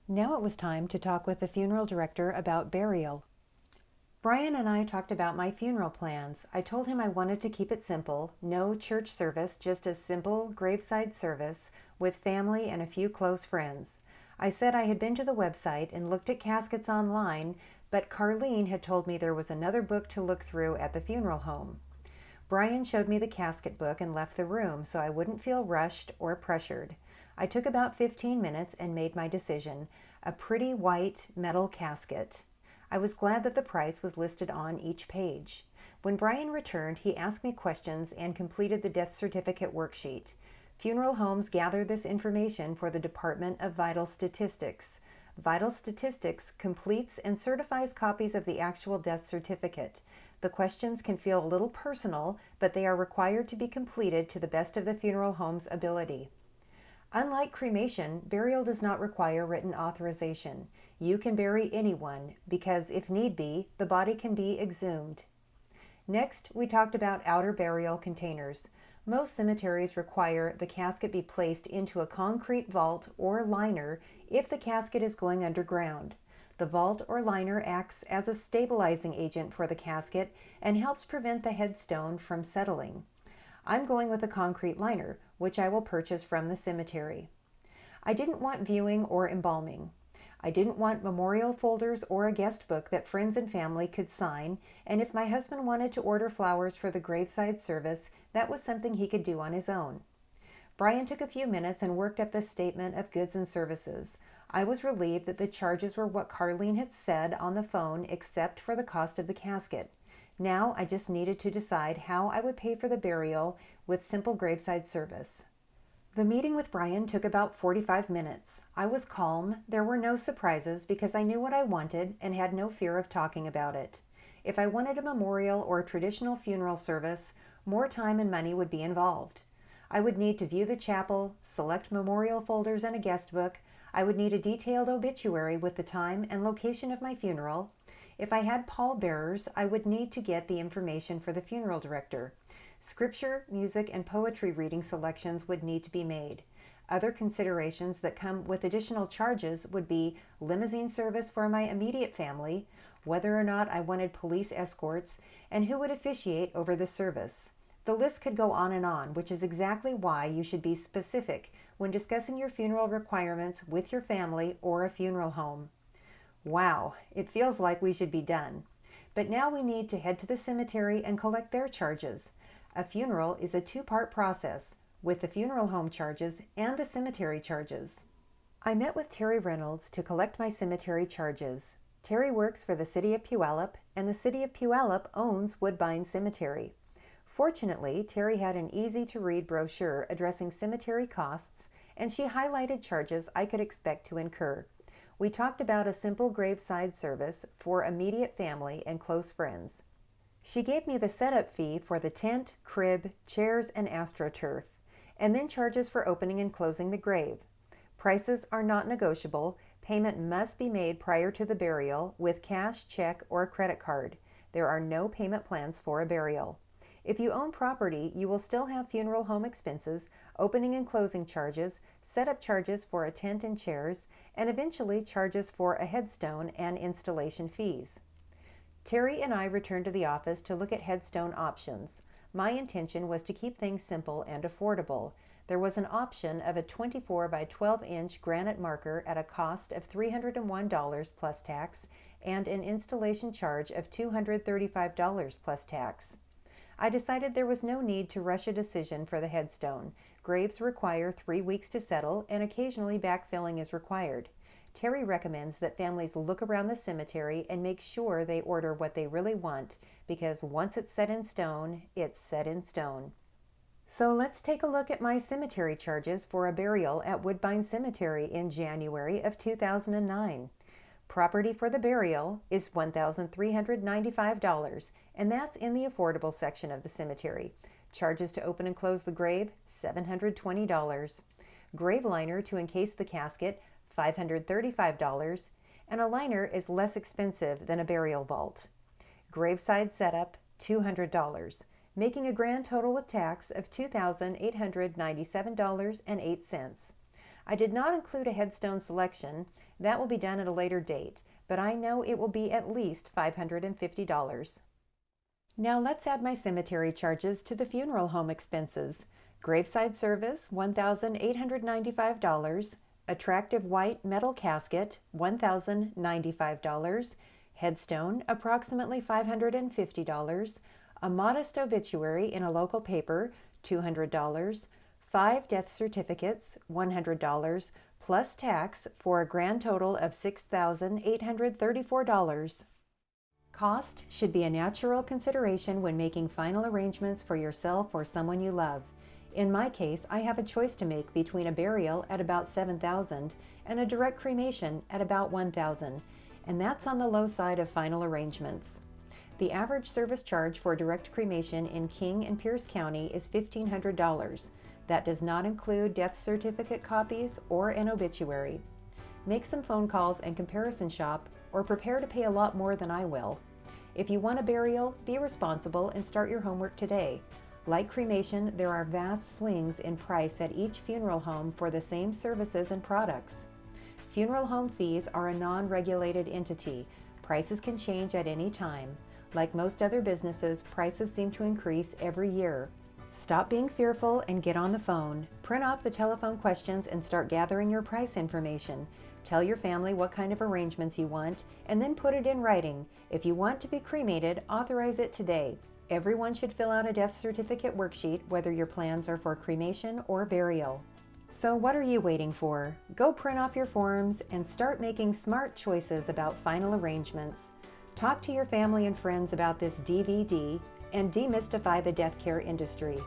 Now it was time to talk with the funeral director about burial. Brian and I talked about my funeral plans. I told him I wanted to keep it simple, no church service, just a simple graveside service with family and a few close friends. I said I had been to the website and looked at caskets online, but Carlene had told me there was another book to look through at the funeral home. Brian showed me the casket book and left the room so I wouldn't feel rushed or pressured. I took about 15 minutes and made my decision, a pretty white metal casket. I was glad that the price was listed on each page. When Brian returned, he asked me questions and completed the death certificate worksheet. Funeral homes gather this information for the Department of Vital Statistics. Vital Statistics completes and certifies copies of the actual death certificate. The questions can feel a little personal, but they are required to be completed to the best of the funeral home's ability. Unlike cremation, burial does not require written authorization. You can bury anyone because, if need be, the body can be exhumed. Next, we talked about outer burial containers. Most cemeteries require the casket be placed into a concrete vault or liner if the casket is going underground. The vault or liner acts as a stabilizing agent for the casket and helps prevent the headstone from settling. I'm going with a concrete liner, which I will purchase from the cemetery. I didn't want viewing or embalming. I didn't want memorial folders or a guest book that friends and family could sign, and if my husband wanted to order flowers for the graveside service, that was something he could do on his own. Brian took a few minutes and worked up the statement of goods and services. I was relieved that the charges were what Carlene had said on the phone, except for the cost of the casket. Now I just needed to decide how I would pay for the burial with simple graveside service. The meeting with Brian took about 45 minutes. I was calm. There were no surprises because I knew what I wanted and had no fear of talking about it. If I wanted a memorial or a traditional funeral service, more time and money would be involved. I would need to view the chapel, select memorial folders and a guest book. I would need a detailed obituary with the time and location of my funeral. If I had pallbearers, I would need to get the information for the funeral director. Scripture, music, and poetry reading selections would need to be made. Other considerations that come with additional charges would be limousine service for my immediate family, whether or not I wanted police escorts, and who would officiate over the service. The list could go on, which is exactly why you should be specific when discussing your funeral requirements with your family or a funeral home. Wow, it feels like we should be done. But now we need to head to the cemetery and collect their charges. A funeral is a two-part process, with the funeral home charges and the cemetery charges. I met with Terry Reynolds to collect my cemetery charges. Terry works for the City of Puyallup, and the City of Puyallup owns Woodbine Cemetery. Fortunately, Terry had an easy-to-read brochure addressing cemetery costs, and she highlighted charges I could expect to incur. We talked about a simple graveside service for immediate family and close friends. She gave me the setup fee for the tent, crib, chairs, and astroturf, and then charges for opening and closing the grave. Prices are not negotiable. Payment must be made prior to the burial with cash, check, or a credit card. There are no payment plans for a burial. If you own property, you will still have funeral home expenses, opening and closing charges, setup charges for a tent and chairs, and eventually charges for a headstone and installation fees. Terry and I returned to the office to look at headstone options. My intention was to keep things simple and affordable. There was an option of a 24 by 12 inch granite marker at a cost of $301 plus tax and an installation charge of $235 plus tax. I decided there was no need to rush a decision for the headstone. Graves require 3 weeks to settle, and occasionally backfilling is required. Terry recommends that families look around the cemetery and make sure they order what they really want, because once it's set in stone, it's set in stone. So let's take a look at my cemetery charges for a burial at Woodbine Cemetery in January of 2009. Property for the burial is $1,395, and that's in the affordable section of the cemetery. Charges to open and close the grave, $720. Grave liner to encase the casket, $535, and a liner is less expensive than a burial vault. Graveside setup, $200, making a grand total with tax of $2,897.08. I did not include a headstone selection. That will be done at a later date, but I know it will be at least $550. Now let's add my cemetery charges to the funeral home expenses. Graveside service, $1,895. Attractive white metal casket, $1,095. Headstone, approximately $550. A modest obituary in a local paper, $200. 5 death certificates, $100, plus tax for a grand total of $6,834. Cost should be a natural consideration when making final arrangements for yourself or someone you love. In my case, I have a choice to make between a burial at about $7,000 and a direct cremation at about $1,000, and that's on the low side of final arrangements. The average service charge for direct cremation in King and Pierce County is $1,500. That does not include death certificate copies or an obituary. Make some phone calls and comparison shop, or prepare to pay a lot more than I will. If you want a burial, be responsible and start your homework today. Like cremation, there are vast swings in price at each funeral home for the same services and products. Funeral home fees are a non-regulated entity. Prices can change at any time. Like most other businesses, prices seem to increase every year. Stop being fearful and get on the phone. Print off the telephone questions and start gathering your price information. Tell your family what kind of arrangements you want, and then put it in writing. If you want to be cremated, authorize it today. Everyone should fill out a death certificate worksheet, whether your plans are for cremation or burial. So what are you waiting for? Go print off your forms and start making smart choices about final arrangements. Talk to your family and friends about this DVD and demystify the death care industry.